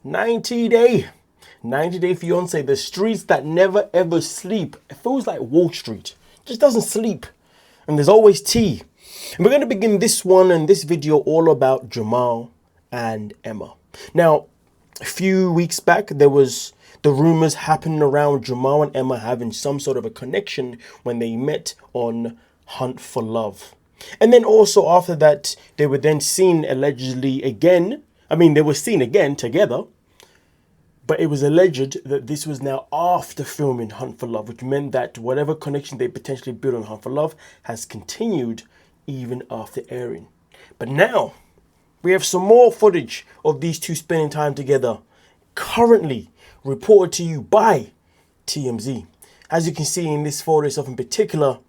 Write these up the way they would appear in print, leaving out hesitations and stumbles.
90 day. 90-day fiance, the streets that never ever sleep. It feels like Wall Street. It just doesn't sleep. And there's always tea. And we're going to begin this one and this video all about Jamal and Emma. Now, a few weeks back, there was the rumors happening around Jamal and Emma having some sort of a connection when they met on Hunt for Love. And then also after that, they were then seen allegedly again. They were seen again together. But it was alleged that this was now after filming Hunt for Love, which meant that whatever connection they potentially built on Hunt for Love has continued even after airing. But now, we have some more footage of these two spending time together, currently reported to you by TMZ. As you can see in this photo itself in particular,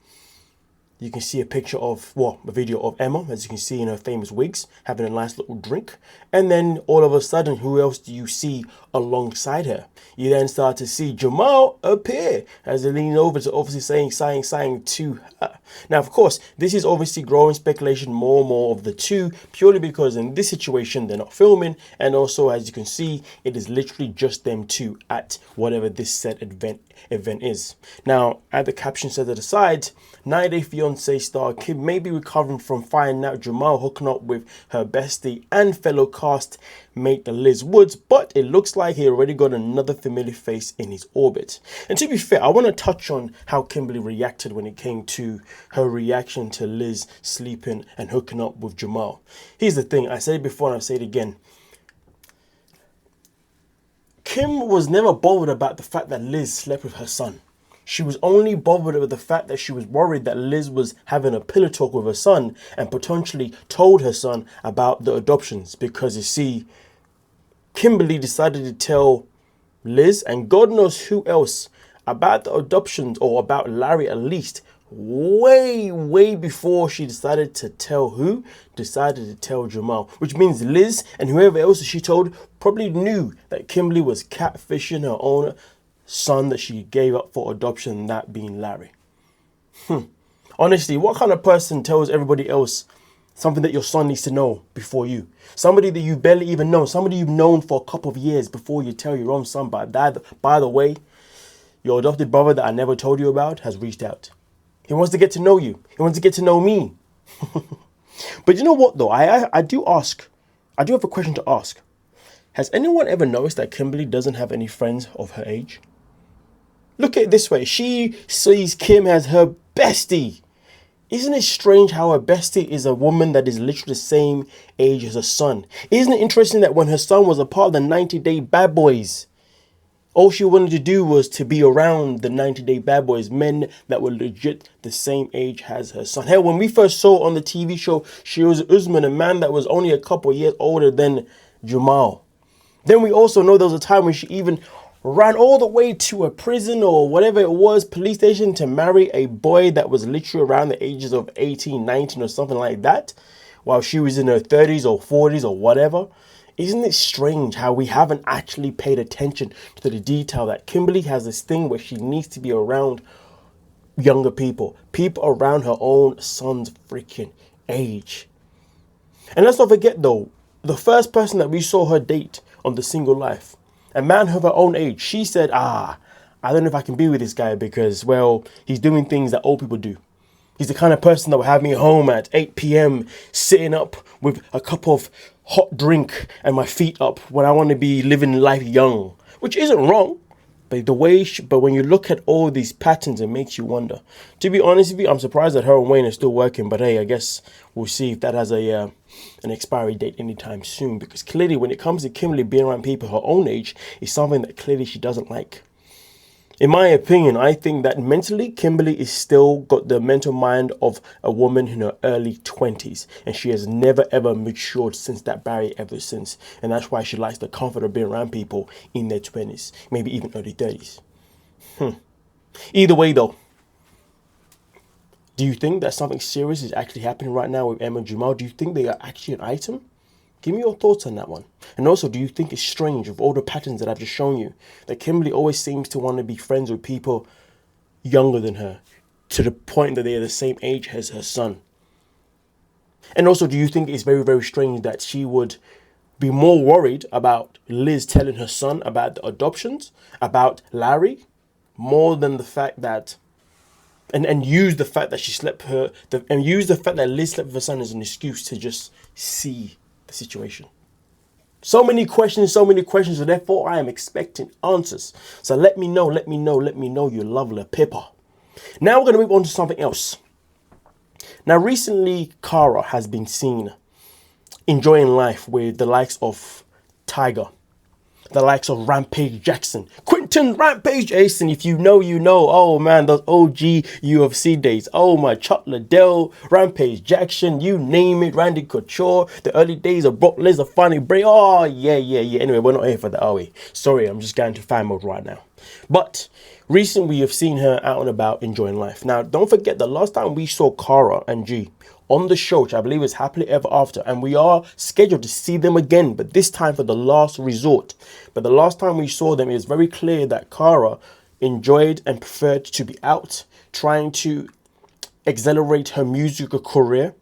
you can see a picture of, a video of Emma, as you can see in her famous wigs, having a nice little drink. And then all of a sudden, who else do you see alongside her? You then start to see Jamal appear as they lean over to obviously saying to her. Now, of course, this is obviously growing speculation more and more of the two, purely because in this situation, they're not filming. And also, as you can see, it is literally just them two at whatever this said event is. Now, at the caption said to the side, 90-Day Fiance star Kim may be recovering from finding out Jamal hooking up with her bestie and fellow cast mate Liz Woods, but it looks like he already got another familiar face in his orbit. And to be fair, I want to touch on how Kimberly reacted when it came to her reaction to Liz sleeping and hooking up with Jamal. Here's the thing, I said it before and I'll say it again. Kim was never bothered about the fact that Liz slept with her son. She was only bothered with the fact that she was worried that Liz was having a pillow talk with her son and potentially told her son about the adoptions. Because you see, Kimberly decided to tell Liz and God knows who else about the adoptions, or about Larry at least, way before she decided to tell who? Decided to tell Jamal. Which means Liz and whoever else she told probably knew that Kimberly was catfishing her own son that she gave up for adoption, that being Larry. Honestly, what kind of person tells everybody else something that your son needs to know before you? Somebody that you barely even know, somebody you've known for a couple of years before you tell your own son. By the way, your adopted brother that I never told you about has reached out. He wants to get to know you. He wants to get to know me. But you know what though? I do have a question to ask. Has anyone ever noticed that Kimberly doesn't have any friends of her age? Look at it this way. She sees Kim as her bestie. Isn't it strange how her bestie is a woman that is literally the same age as her son? Isn't it interesting that when her son was a part of the 90-Day Bad Boys, all she wanted to do was to be around the 90-Day Bad Boys, men that were legit the same age as her son. Hell, when we first saw on the TV show, she was Usman, a man that was only a couple of years older than Jamal. Then we also know there was a time when she even ran all the way to a prison or whatever it was, police station, to marry a boy that was literally around the ages of 18, 19 or something like that, while she was in her 30s or 40s or whatever. Isn't it strange how we haven't actually paid attention to the detail that Kimberly has this thing where she needs to be around younger people around her own son's freaking age. And let's not forget though, the first person that we saw her date on The Single Life, a man of her own age, she said, I don't know if I can be with this guy because, well, he's doing things that old people do. He's the kind of person that will have me home at 8 p.m. sitting up with a cup of hot drink and my feet up when I want to be living life young, which isn't wrong. But when you look at all these patterns, it makes you wonder. To be honest with you, I'm surprised that her and Wayne are still working. But hey, I guess we'll see if that has an expiry date anytime soon. Because clearly, when it comes to Kimberly being around people her own age, is something that clearly she doesn't like. In my opinion, I think that mentally, Kimberly is still got the mental mind of a woman in her early 20s. And she has never, ever matured since that barrier ever since. And that's why she likes the comfort of being around people in their 20s, maybe even early 30s. Either way, though, do you think that something serious is actually happening right now with Emma and Jamal? Do you think they are actually an item? Give me your thoughts on that one. And also, do you think it's strange with all the patterns that I've just shown you that Kimberly always seems to want to be friends with people younger than her to the point that they are the same age as her son? And also, do you think it's very, very strange that she would be more worried about Liz telling her son about the adoptions, about Larry, more than the fact that, and use the fact that she slept and use the fact that Liz slept with her son as an excuse to just see the situation. So many questions, and therefore I am expecting answers. So let me know, you lovely pepper. Now we're going to move on to something else. Now recently, Cara has been seen enjoying life with the likes of Tiger, the likes of Rampage Jackson, Quentin Rampage Jackson. If you know, you know. Oh man, those OG UFC days. Oh my, Chuck Liddell, Rampage Jackson, you name it. Randy Couture, the early days of Brock Lesnar, funny break. Oh yeah. Anyway, we're not here for that, are we? Sorry, I'm just going to fan mode right now. But recently, we have seen her out and about enjoying life. Now, don't forget the last time we saw Cara and G on the show, which I believe is Happily Ever After, and we are scheduled to see them again, but this time for the last resort. But the last time we saw them, it was very clear that Cara enjoyed and preferred to be out, trying to accelerate her musical career,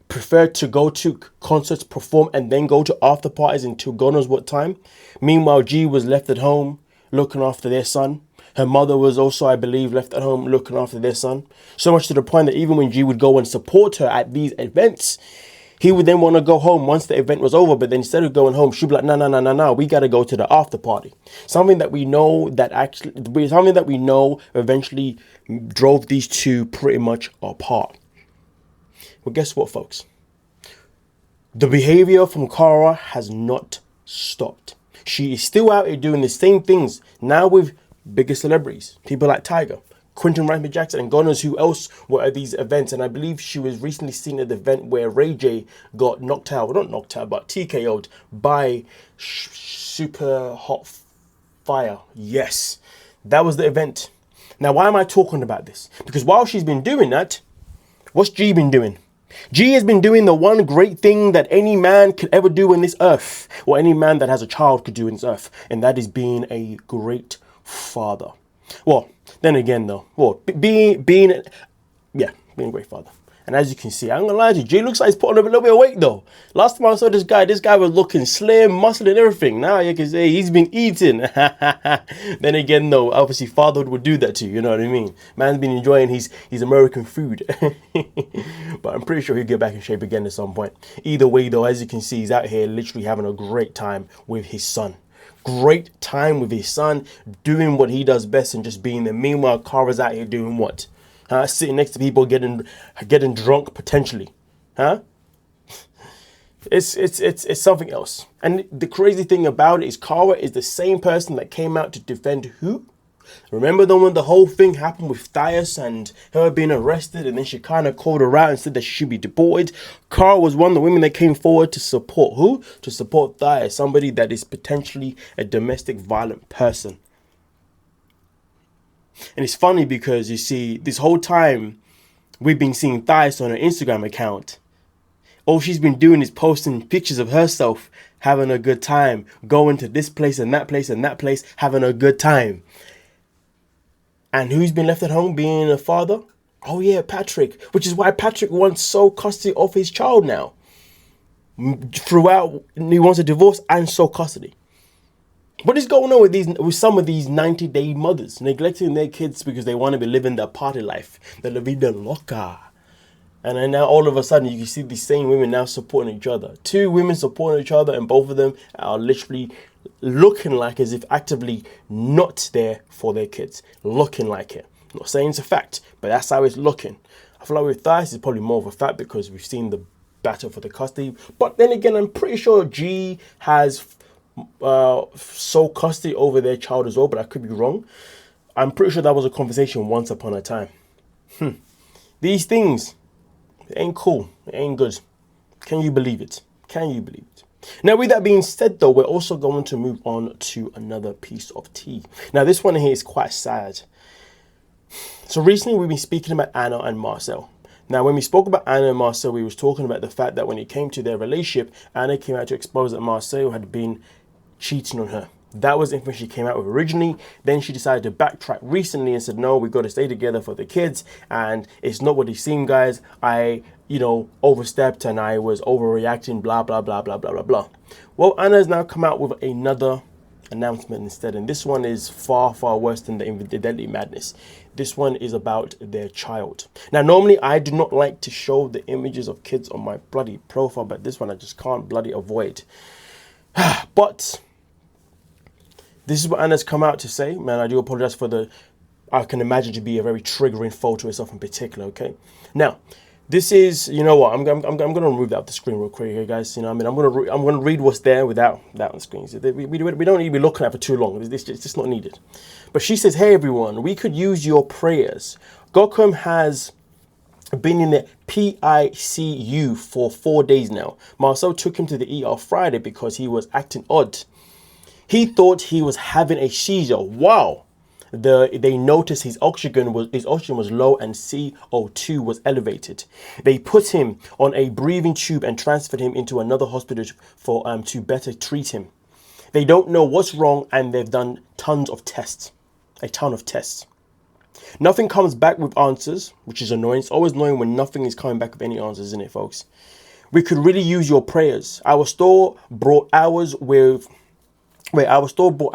preferred to go to concerts, perform, and then go to after parties until God knows what time. Meanwhile, G was left at home looking after their son. Her mother was also, I believe, left at home looking after their son. So much to the point that even when G would go and support her at these events, he would then want to go home once the event was over. But then instead of going home, she'd be like, no, we got to go to the after party. Something that we know eventually drove these two pretty much apart. Well, guess what, folks? The behavior from Cara has not stopped. She is still out here doing the same things now with bigger celebrities, people like Tiger, Quentin Rampage Jackson, and God knows who else were at these events. And I believe she was recently seen at the event where Ray J got knocked out, well, not knocked out, but TKO'd by Super Hot Fire. Yes, that was the event. Now, why am I talking about this? Because while she's been doing that, what's G been doing? G has been doing the one great thing that any man could ever do on this earth, or any man that has a child could do on this earth, and that is being a great father. Well, then again though, being a great father. And as you can see, I'm gonna lie to you, G looks like he's putting on a little bit of weight though. Last time I saw this guy was looking slim, muscle and everything. Now you can say he's been eating. Then again though, obviously fatherhood would do that to you, you know what I mean? Man's been enjoying his American food. But I'm pretty sure he'll get back in shape again at some point. Either way though, as you can see, he's out here literally having a great time with his son. Great time with his son, doing what he does best and just being there. Meanwhile, Cara's out here doing what? Sitting next to people getting drunk potentially. It's something else. And the crazy thing about it is Cara is the same person that came out to defend who? Remember when the whole thing happened with Thias and her being arrested, and then she kind of called her out and said that she should be deported? Cara was one of the women that came forward to support who? To support Thias, somebody that is potentially a domestic violent person. And it's funny because you see, this whole time we've been seeing Thias on her Instagram account. All she's been doing is posting pictures of herself having a good time, going to this place and that place and that place, having a good time. And who's been left at home being a father? Oh yeah, Patrick. Which is why Patrick wants sole custody of his child now. Throughout, he wants a divorce and sole custody. What is going on with some of these 90-day mothers neglecting their kids because they want to be living their party life, the la vida loca? And then now all of a sudden you can see these same women now supporting each other. Two women supporting each other, and both of them are literally looking like as if actively not there for their kids. Looking like it. I'm not saying it's a fact, but that's how it's looking. I feel like with Thias it's probably more of a fact because we've seen the battle for the custody. But then again, I'm pretty sure G has sole custody over their child as well, but I could be wrong. I'm pretty sure that was a conversation once upon a time. These things, it ain't cool. It ain't good. Can you believe it? Can you believe it? Now, with that being said, though, we're also going to move on to another piece of tea. Now, this one here is quite sad. So recently, we've been speaking about Anna and Marcel. Now, when we spoke about Anna and Marcel, we was talking about the fact that when it came to their relationship, Anna came out to expose that Marcel had been cheating on her. That was the information she came out with originally. Then she decided to backtrack recently and said, no, we've got to stay together for the kids. And it's not what it seemed, guys. I, overstepped and I was overreacting, blah, blah, blah, blah, blah, blah, blah. Well, Anna has now come out with another announcement instead. And this one is far, far worse than the Deadly Madness. This one is about their child. Now, normally I do not like to show the images of kids on my bloody profile, but this one I just can't bloody avoid. But this is what Anna's come out to say. Man, I do apologize for I can imagine to be a very triggering photo itself in particular, okay? Now, this is, you know what, I'm going to remove that off the screen real quick here, guys. You know what I mean? I'm going to read what's there without that on the screen. So we don't need to be looking at it for too long. It's just not needed. But she says, hey, everyone, we could use your prayers. Gokum has been in the PICU for 4 days now. Marcel took him to the ER Friday because he was acting odd. He thought he was having a seizure. Wow. They noticed his oxygen was low and CO2 was elevated. They put him on a breathing tube and transferred him into another hospital to better treat him. They don't know what's wrong and they've done a ton of tests. Nothing comes back with answers, which is annoying. It's always annoying when nothing is coming back with any answers, isn't it, folks? We could really use your prayers. Our store brought hours with. Our storefront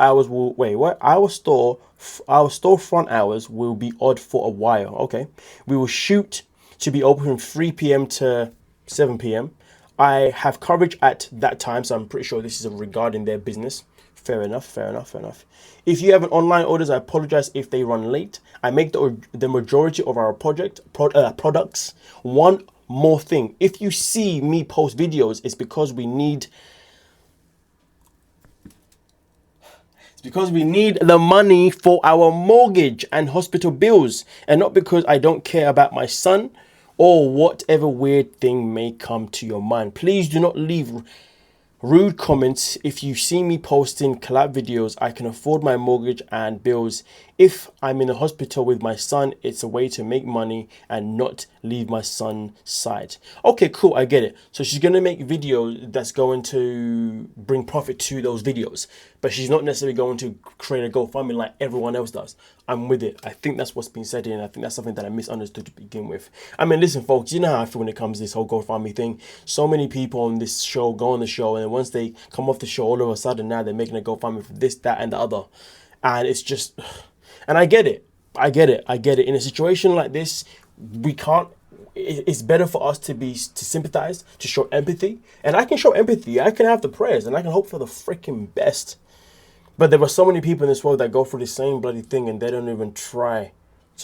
hours will be odd for a while. Okay. We will shoot to be open from 3 p.m. to 7 p.m. I have coverage at that time, so I'm pretty sure this is regarding their business. Fair enough. If you have an online orders, I apologize if they run late. I make the majority of our products. One more thing. If you see me post videos, it's because we need the money for our mortgage and hospital bills, and not because I don't care about my son or whatever weird thing may come to your mind. Please do not leave rude comments. If you see me posting collab videos, I can afford my mortgage and bills. If I'm in a hospital with my son, it's a way to make money and not leave my son's side. Okay, cool, I get it. So she's going to make videos that's going to bring profit to those videos, but she's not necessarily going to create a GoFundMe like everyone else does. I'm with it. I think that's what's been said here, and I think that's something that I misunderstood to begin with. I mean, listen, folks, you know how I feel when it comes to this whole GoFundMe thing. So many people on this show go on the show, and then once they come off the show, all of a sudden now they're making a GoFundMe for this, that, and the other. And it's just... And I get it. In a situation like this, we can't. It's better for us to sympathize, to show empathy. And I can show empathy. I can have the prayers, and I can hope for the freaking best. But there are so many people in this world that go through the same bloody thing, and they don't even try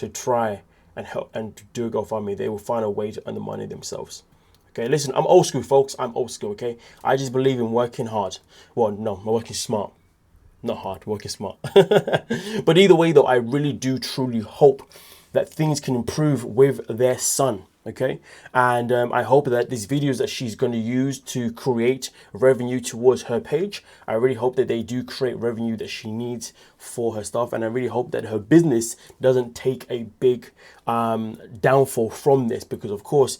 and help and do a GoFundMe. They will find a way to earn the money themselves. Okay, listen, I'm old school, folks. I'm old school. Okay, I just believe in working hard. Well, no, I'm working smart. Not hard, working smart. But either way, though, I really do truly hope that things can improve with their son. Okay, and I hope that these videos that she's going to use to create revenue towards her page, I really hope that they do create revenue that she needs for her stuff, and I really hope that her business doesn't take a big downfall from this, because of course,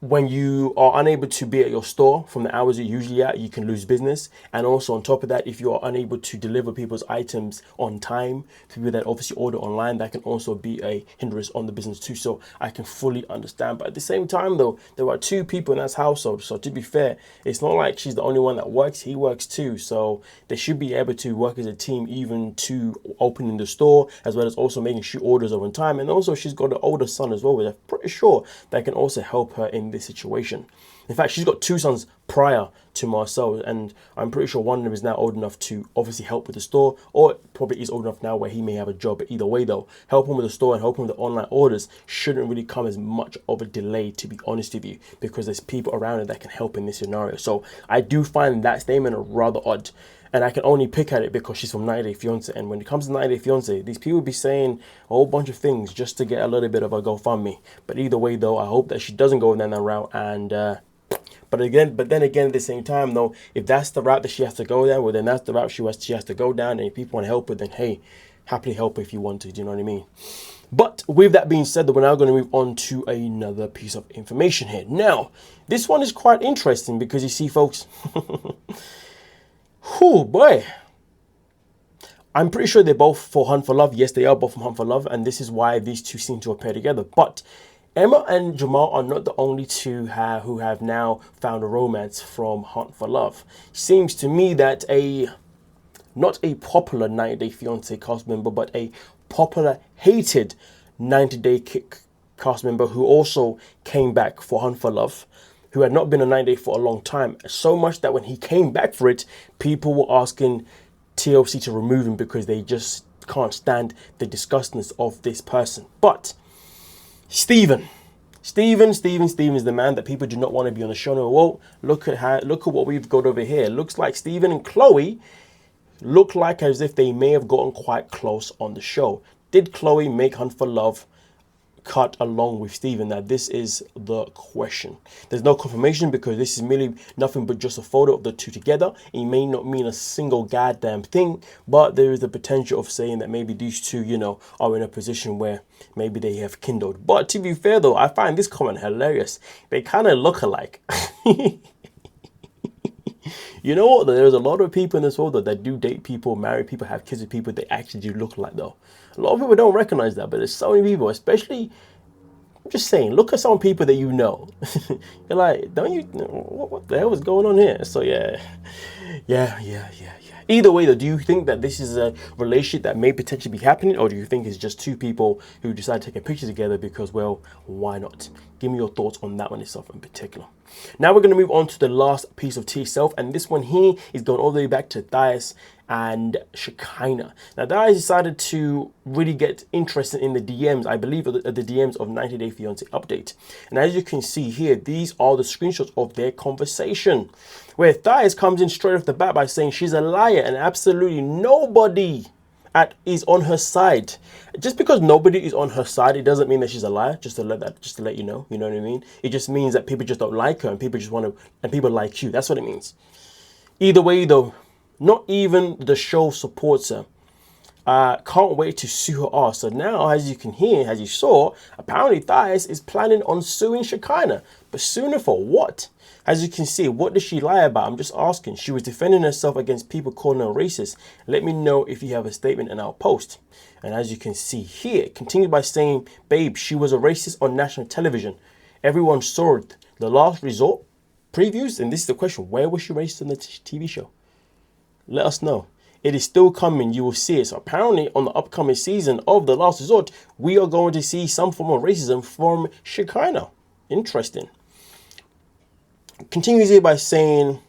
when you are unable to be at your store from the hours you're usually at, you can lose business. And also on top of that, if you are unable to deliver people's items on time to people that obviously order online, that can also be a hindrance on the business too. So I can fully understand. But at the same time, though, there are 2 people in that household. So to be fair, it's not like she's the only one that works. He works too. So they should be able to work as a team, even to opening the store, as well as also making sure orders are on time. And also she's got an older son as well, which I'm pretty sure that can also help her in this situation. In fact, she's got 2 sons prior to Marcel, and I'm pretty sure one of them is now old enough to obviously help with the store, or probably is old enough now where he may have a job. But either way, though, helping with the store and helping with the online orders shouldn't really come as much of a delay, to be honest with you, because there's people around her that can help in this scenario. So I do find that statement rather odd. And I can only pick at it because she's from 90 Day Fiance. And when it comes to 90 Day Fiance, these people be saying a whole bunch of things just to get a little bit of a GoFundMe. But either way, though, I hope that she doesn't go down that route. And but then again, at the same time, though, if that's the route that she has to go down, well, then that's the route she has to go down. And if people want to help her, then hey, happily help her if you want to. Do you know what I mean? But with that being said, we're now going to move on to another piece of information here. Now, this one is quite interesting because you see, folks. Oh boy, I'm pretty sure they're both for Hunt for Love. Yes, they are both from Hunt for Love, and this is why these two seem to appear together. But Emma and Jamal are not the only two who have now found a romance from Hunt for Love. Seems to me that not a popular 90 Day Fiance cast member, but a popular hated 90 Day cast member who also came back for Hunt for Love, who had not been on 90 Day for a long time. So much that when he came back for it, people were asking TLC to remove him because they just can't stand the disgustingness of this person. But Steven is the man that people do not want to be on the show. No, well, look at what we've got over here. Looks like Steven and Chloe look like as if they may have gotten quite close on the show. Did Chloe make Hunt for Love cut along with Steven? Now, this is the question. There's no confirmation because this is merely nothing but just a photo of the two together. It may not mean a single goddamn thing, but there is the potential of saying that maybe these two, are in a position where maybe they have kindled. But to be fair though, I find this comment hilarious. They kind of look alike. You know what? There's a lot of people in this world that do date people, marry people, have kids with people they actually do look like though. A lot of people don't recognize that, but there's so many people, especially, I'm just saying, look at some people that you know. You're like, don't you, what the hell is going on here? So yeah. Either way though, do you think that this is a relationship that may potentially be happening, or do you think it's just two people who decide to take a picture together because, well, why not? Give me your thoughts on that one itself in particular. Now we're going to move on to the last piece of tea itself, and this one here is going all the way back to Thias and Shekinah. Now Thias decided to really get interested in the DMs, I believe the DMs of 90 Day Fiance Update. And as you can see here, these are the screenshots of their conversation, where Thias comes in straight off the bat by saying she's a liar and absolutely nobody is on her side. Just because nobody is on her side, it doesn't mean that she's a liar. Just to let you know what I mean. It just means that people just don't like her, and people just want to, and people like you. That's what it means. Either way though, not even the show supports her. Can't wait to sue her ass. So now, as you can hear, as you saw, apparently Thias is planning on suing Shekinah. But suing her for what? As you can see, what did she lie about? I'm just asking. She was defending herself against people calling her racist. Let me know if you have a statement and I'll post. And as you can see here, continued by saying, babe, she was a racist on national television. Everyone saw it. The Last Resort previews. And this is the question. Where was she racist on the TV show? Let us know. It is still coming. You will see it. So apparently on the upcoming season of The Last Resort, we are going to see some form of racism from Shekinah. Interesting. Continues here by saying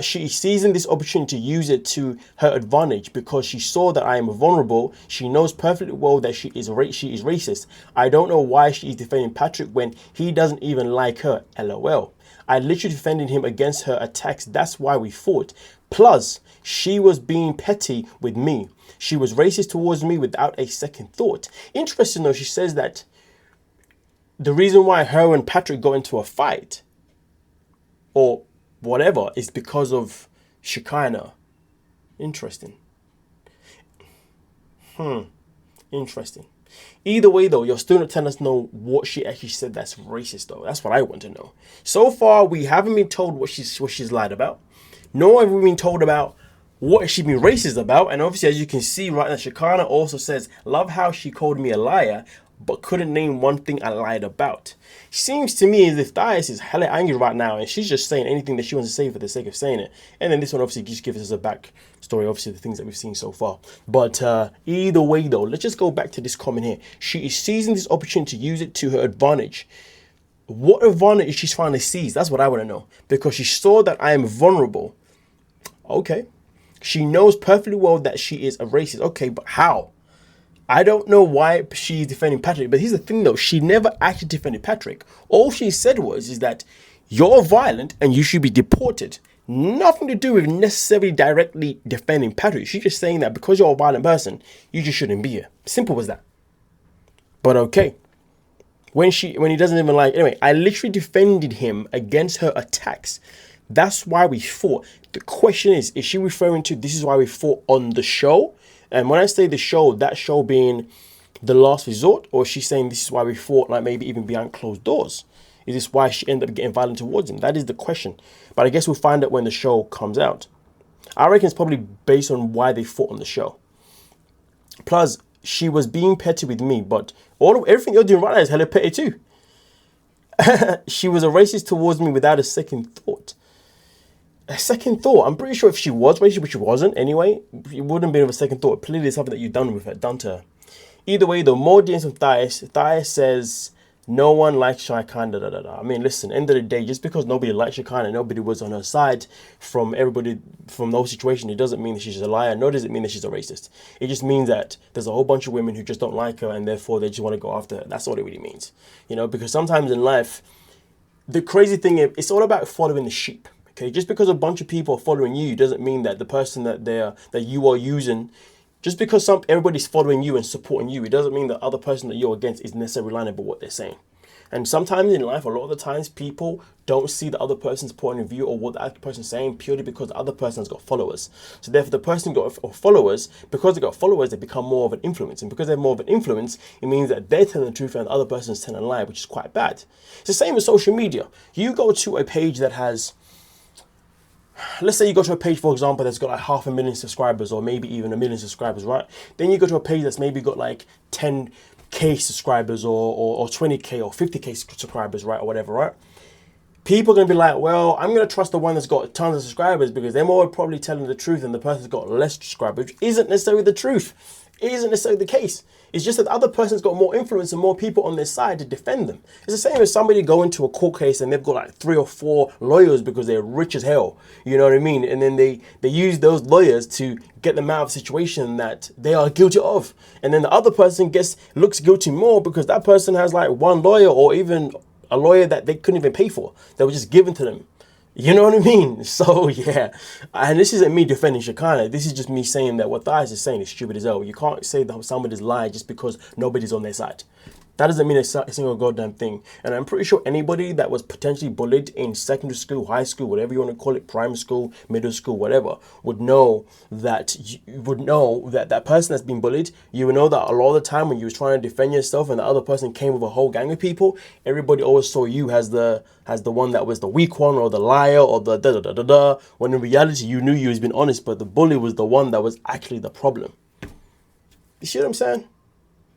she is seizing this opportunity to use it to her advantage because she saw that I am vulnerable. She knows perfectly well that she is racist. I don't know why she is defending Patrick when he doesn't even like her. LOL. I literally defended him against her attacks. That's why we fought. Plus, she was being petty with me. She was racist towards me without a second thought. Interesting though, she says that the reason why her and Patrick got into a fight or whatever is because of Shekinah. Interesting. Interesting. Either way though, you're still not telling us know what she actually said that's racist though. That's what I want to know. So far, we haven't been told what she's lied about. Nor have we been told about what she's been racist about. And obviously, as you can see right now, Shekinah also says, love how she called me a liar, but couldn't name one thing I lied about. Seems to me as if Thias is hella angry right now, and she's just saying anything that she wants to say for the sake of saying it. And then this one obviously just gives us a backstory, obviously the things that we've seen so far. But either way though, let's just go back to this comment here. She is seizing this opportunity to use it to her advantage. What advantage is she trying to seize? That's what I want to know. Because she saw that I am vulnerable. Okay. She knows perfectly well that she is a racist. Okay, but how? I don't know why she's defending Patrick, but here's the thing though, she never actually defended Patrick. All she said is that you're violent and you should be deported. Nothing to do with necessarily directly defending Patrick. She's just saying that because you're a violent person, you just shouldn't be here. Simple as that. But okay. When he doesn't even like, anyway, I literally defended him against her attacks. That's why we fought. The question is she referring to this is why we fought on the show? And when I say the show, that show being The Last Resort, or is she saying this is why we fought, like maybe even behind closed doors? Is this why she ended up getting violent towards him? That is the question. But I guess we'll find out when the show comes out. I reckon it's probably based on why they fought on the show. Plus, she was being petty with me, but everything you're doing right now is hella petty too. She was a racist towards me without a second thought. A second thought. I'm pretty sure if she was racist, which she wasn't anyway, it wouldn't be with a second thought. Clearly, something that you've done to her. Either way, though, more DMs from Thias says, no one likes Shekinah, da, da, da. I mean, listen, end of the day, just because nobody likes Shekinah, nobody was on her side from those situations, it doesn't mean that she's a liar, nor does it mean that she's a racist. It just means that there's a whole bunch of women who just don't like her, and therefore they just want to go after her. That's what it really means. You know, because sometimes in life, the crazy thing is, it's all about following the sheep. Okay, just because a bunch of people are following you doesn't mean that the person that you are using, just because everybody's following you and supporting you, it doesn't mean that other person that you're against is necessarily relying on what they're saying. And sometimes in life, a lot of the times, people don't see the other person's point of view or what the other person's saying purely because the other person's got followers. So therefore, the person got followers, because they got followers, they become more of an influence. And because they're more of an influence, it means that they're telling the truth and the other person's telling a lie, which is quite bad. It's the same with social media. You go to a page that has, let's say you go to a page, for example, that's got like 500,000 subscribers or maybe even 1 million subscribers, right? Then you go to a page that's maybe got like 10K subscribers or 20K or 50K subscribers, right? Or whatever, right? People are going to be like, well, I'm going to trust the one that's got tons of subscribers because they're more probably telling the truth than the person that's got less subscribers, which isn't necessarily the truth. It isn't necessarily the case. It's just that the other person's got more influence and more people on their side to defend them. It's the same as somebody going to a court case and they've got like 3 or 4 lawyers because they're rich as hell. You know what I mean? And then they use those lawyers to get them out of a situation that they are guilty of. And then the other person looks guilty more because that person has like one lawyer or even a lawyer that they couldn't even pay for. That was just given to them. You know what I mean? So yeah, and this isn't me defending Shekinah. This is just me saying that what Thias is saying is stupid as hell. You can't say that somebody's lying just because nobody's on their side. That doesn't mean a single goddamn thing. And I'm pretty sure anybody that was potentially bullied in secondary school, high school, whatever you want to call it, primary school, middle school, whatever, would know that that person that's been bullied, you would know that a lot of the time when you was trying to defend yourself and the other person came with a whole gang of people, everybody always saw you as the one that was the weak one or the liar or the da-da-da-da-da, when in reality you knew you was being honest, but the bully was the one that was actually the problem. You see what I'm saying?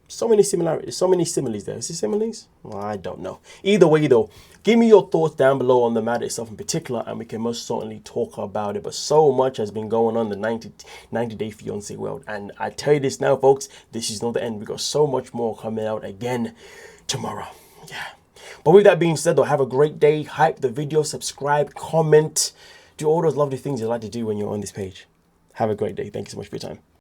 So many similarities, so many similes there. Is it similes? Well, I don't know. Either way though, give me your thoughts down below on the matter itself in particular and we can most certainly talk about it. But so much has been going on in the 90-day fiance world. And I tell you this now, folks, this is not the end. We got so much more coming out again tomorrow. Yeah. But with that being said though, have a great day. Hype the video, subscribe, comment, do all those lovely things you like to do when you're on this page. Have a great day. Thank you so much for your time.